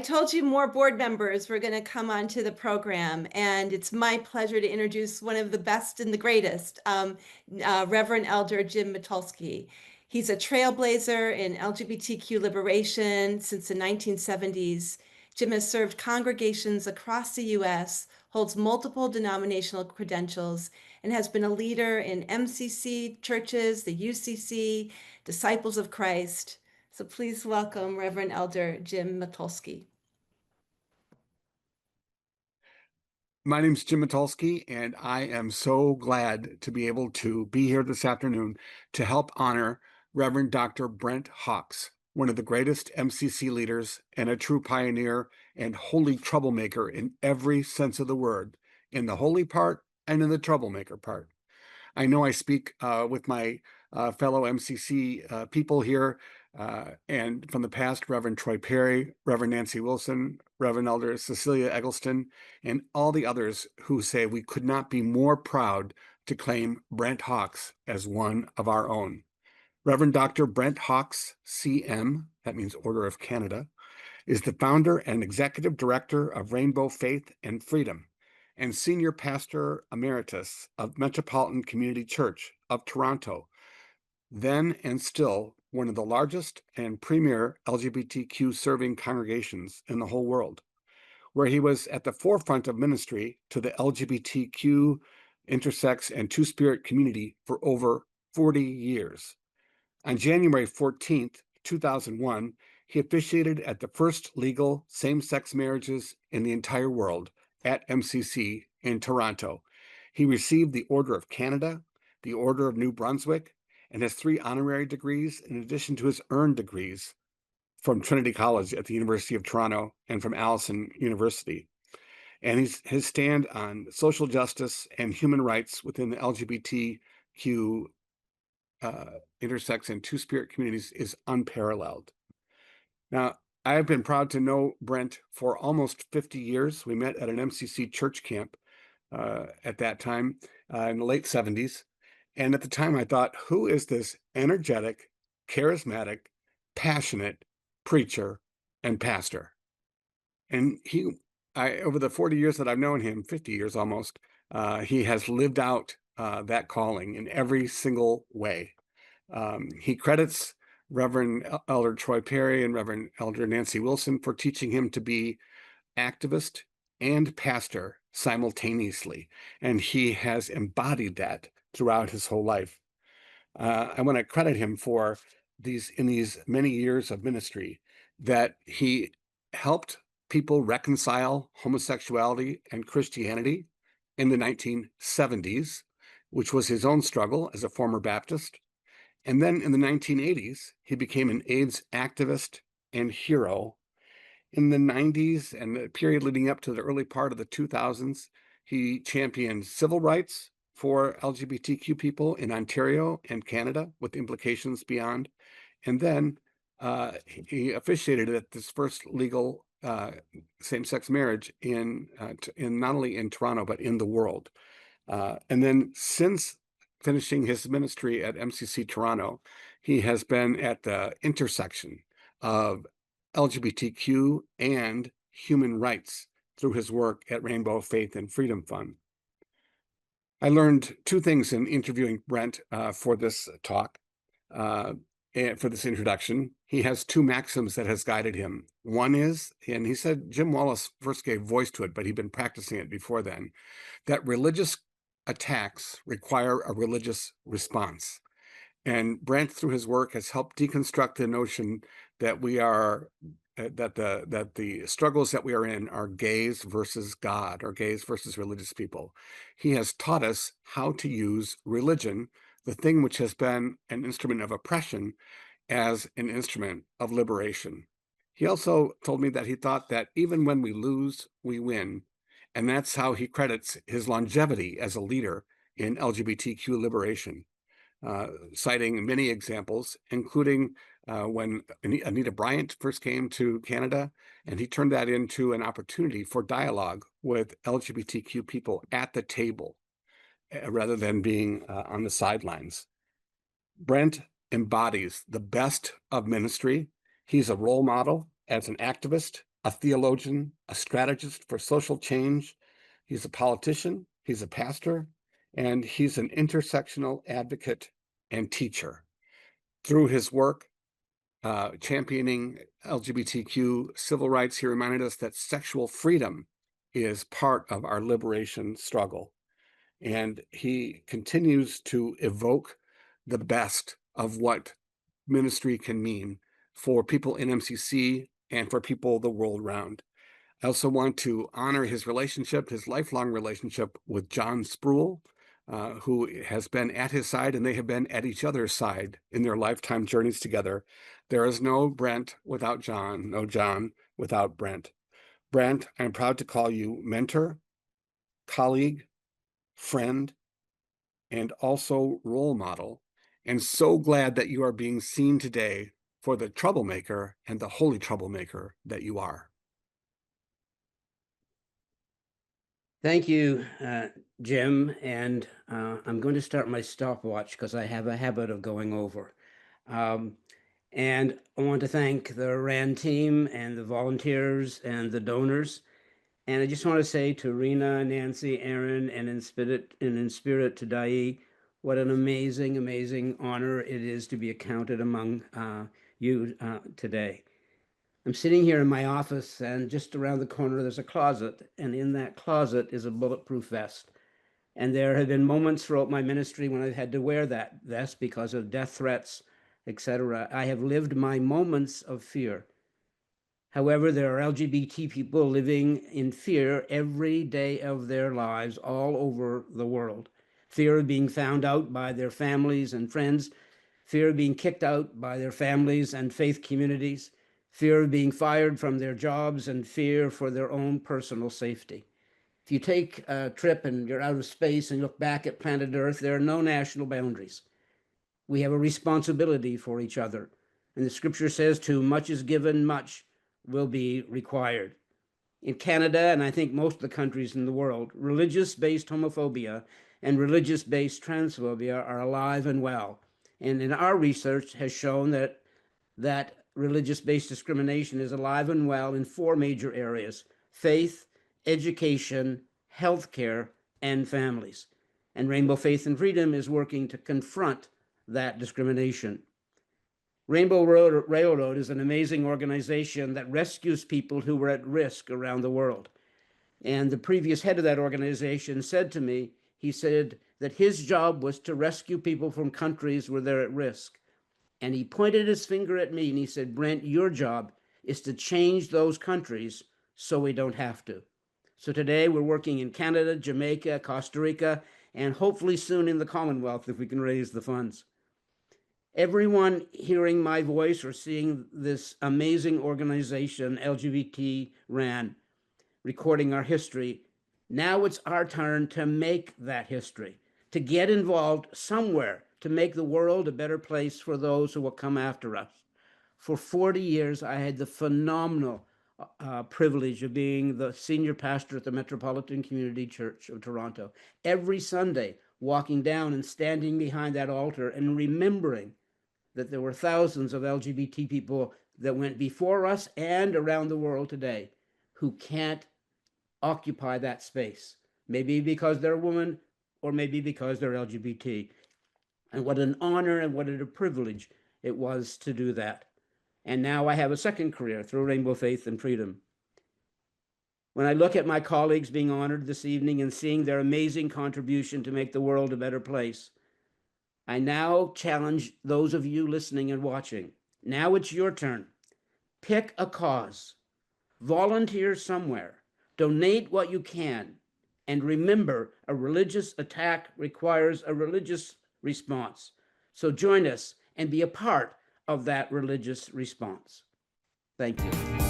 told you more board members were going to come onto the program, and it's my pleasure to introduce one of the best and the greatest, Reverend Elder Jim Mitulski. He's a trailblazer in LGBTQ liberation since the 1970s. Jim has served congregations across the U.S., holds multiple denominational credentials, and has been a leader in MCC churches, the UCC, Disciples of Christ. So please welcome Reverend Elder Jim Mitulski. My name's Jim Mitulski, and I am so glad to be able to be here this afternoon to help honor Reverend Dr. Brent Hawks, one of the greatest MCC leaders and a true pioneer and holy troublemaker in every sense of the word, in the holy part and in the troublemaker part. I know I speak with my fellow MCC people here, and from the past, Reverend Troy Perry, Reverend Nancy Wilson, Reverend Elder Cecilia Eggleston, and all the others who say we could not be more proud to claim Brent Hawks as one of our own. Reverend Dr. Brent Hawks, CM, that means Order of Canada, is the founder and executive director of Rainbow Faith and Freedom, and senior pastor emeritus of Metropolitan Community Church of Toronto, then and still one of the largest and premier LGBTQ serving congregations in the whole world, where he was at the forefront of ministry to the LGBTQ, intersex, and two-spirit community for over 40 years. On January 14th, 2001, he officiated at the first legal same-sex marriages in the entire world at MCC in Toronto. He received the Order of Canada, the Order of New Brunswick, and has 3 honorary degrees in addition to his earned degrees from Trinity College at the University of Toronto and from Allison University. And his stand on social justice and human rights within the LGBTQ intersex and two-spirit communities is unparalleled. Now, I have been proud to know Brent for almost 50 years. We met at an MCC church camp at that time in the late 70s. And at the time I thought, who is this energetic, charismatic, passionate preacher and pastor? And over the 40 years that I've known him, 50 years almost, he has lived out that calling in every single way. He credits Reverend Elder Troy Perry and Reverend Elder Nancy Wilson for teaching him to be activist and pastor simultaneously, and he has embodied that throughout his whole life. I want to credit him for these many years of ministry that he helped people reconcile homosexuality and Christianity in the 1970s, which was his own struggle as a former Baptist. And then in the 1980s, he became an AIDS activist and hero. In the 90s and the period leading up to the early part of the 2000s, he championed civil rights for LGBTQ people in Ontario and Canada with implications beyond. And then he officiated at this first legal same-sex marriage in not only in Toronto, but in the world. And then since finishing his ministry at MCC Toronto, he has been at the intersection of LGBTQ and human rights through his work at Rainbow Faith and Freedom Fund. I learned 2 things in interviewing Brent for this talk, and for this introduction. He has 2 maxims that has guided him. One is, and he said Jim Wallace first gave voice to it, but he'd been practicing it before then, that religious attacks require a religious response. And Brent, through his work, has helped deconstruct the notion that we are that the struggles that we are in are gays versus God, or gays versus religious people. He has taught us how to use religion, the thing which has been an instrument of oppression, as an instrument of liberation. He also told me that he thought that even when we lose, we win. And that's how he credits his longevity as a leader in LGBTQ liberation, citing many examples, including when Anita Bryant first came to Canada, and he turned that into an opportunity for dialogue with LGBTQ people at the table, rather than being on the sidelines. Brent embodies the best of ministry. He's a role model as an activist, a theologian, a strategist for social change. He's a politician, he's a pastor, and he's an intersectional advocate and teacher. Through his work championing LGBTQ civil rights, he reminded us that sexual freedom is part of our liberation struggle. And he continues to evoke the best of what ministry can mean for people in MCC and for people the world around. I also want to honor his relationship, his lifelong relationship with John Spruill, who has been at his side, and they have been at each other's side in their lifetime journeys together. There is no Brent without John, no John without Brent. Brent, I'm proud to call you mentor, colleague, friend, and also role model, and so glad that you are being seen today for the troublemaker and the holy troublemaker that you are. Thank you, Jim. And I'm going to start my stopwatch because I have a habit of going over. And I want to thank the RAN team and the volunteers and the donors. And I just want to say to Rena, Nancy, Aaron, and in spirit to Dai, what an amazing, amazing honor it is to be accounted among you today. I'm sitting here in my office, and just around the corner there's a closet, and in that closet is a bulletproof vest. And there have been moments throughout my ministry when I've had to wear that vest because of death threats, etc. I have lived my moments of fear. However, there are LGBT people living in fear every day of their lives all over the world. Fear of being found out by their families and friends, fear of being kicked out by their families and faith communities, fear of being fired from their jobs, and fear for their own personal safety. If you take a trip and you're out of space and look back at planet Earth, there are no national boundaries. We have a responsibility for each other. And the scripture says, to much is given, much will be required. In Canada, and I think most of the countries in the world, religious-based homophobia and religious-based transphobia are alive and well. And in our research has shown that religious-based discrimination is alive and well in 4 major areas: faith, education, healthcare, and families. And Rainbow Faith and Freedom is working to confront that discrimination. Rainbow Railroad is an amazing organization that rescues people who were at risk around the world. And the previous head of that organization said to me, he said that his job was to rescue people from countries where they're at risk. And he pointed his finger at me and he said, Brent, your job is to change those countries so we don't have to. So today we're working in Canada, Jamaica, Costa Rica, and hopefully soon in the Commonwealth if we can raise the funds. Everyone hearing my voice or seeing this amazing organization, LGBT RAN, recording our history, now it's our turn to make that history, to get involved somewhere to make the world a better place for those who will come after us. For 40 years, I had the phenomenal privilege of being the senior pastor at the Metropolitan Community Church of Toronto. Every Sunday, walking down and standing behind that altar and remembering that there were thousands of LGBT people that went before us and around the world today who can't occupy that space. Maybe because they're a woman, or maybe because they're LGBT. And what an honor and what a privilege it was to do that. And now I have a second career through Rainbow Faith and Freedom. When I look at my colleagues being honored this evening and seeing their amazing contribution to make the world a better place, I now challenge those of you listening and watching. Now it's your turn. Pick a cause. Volunteer somewhere. Donate what you can. And remember, a religious attack requires a religious response. So join us and be a part of that religious response. Thank you.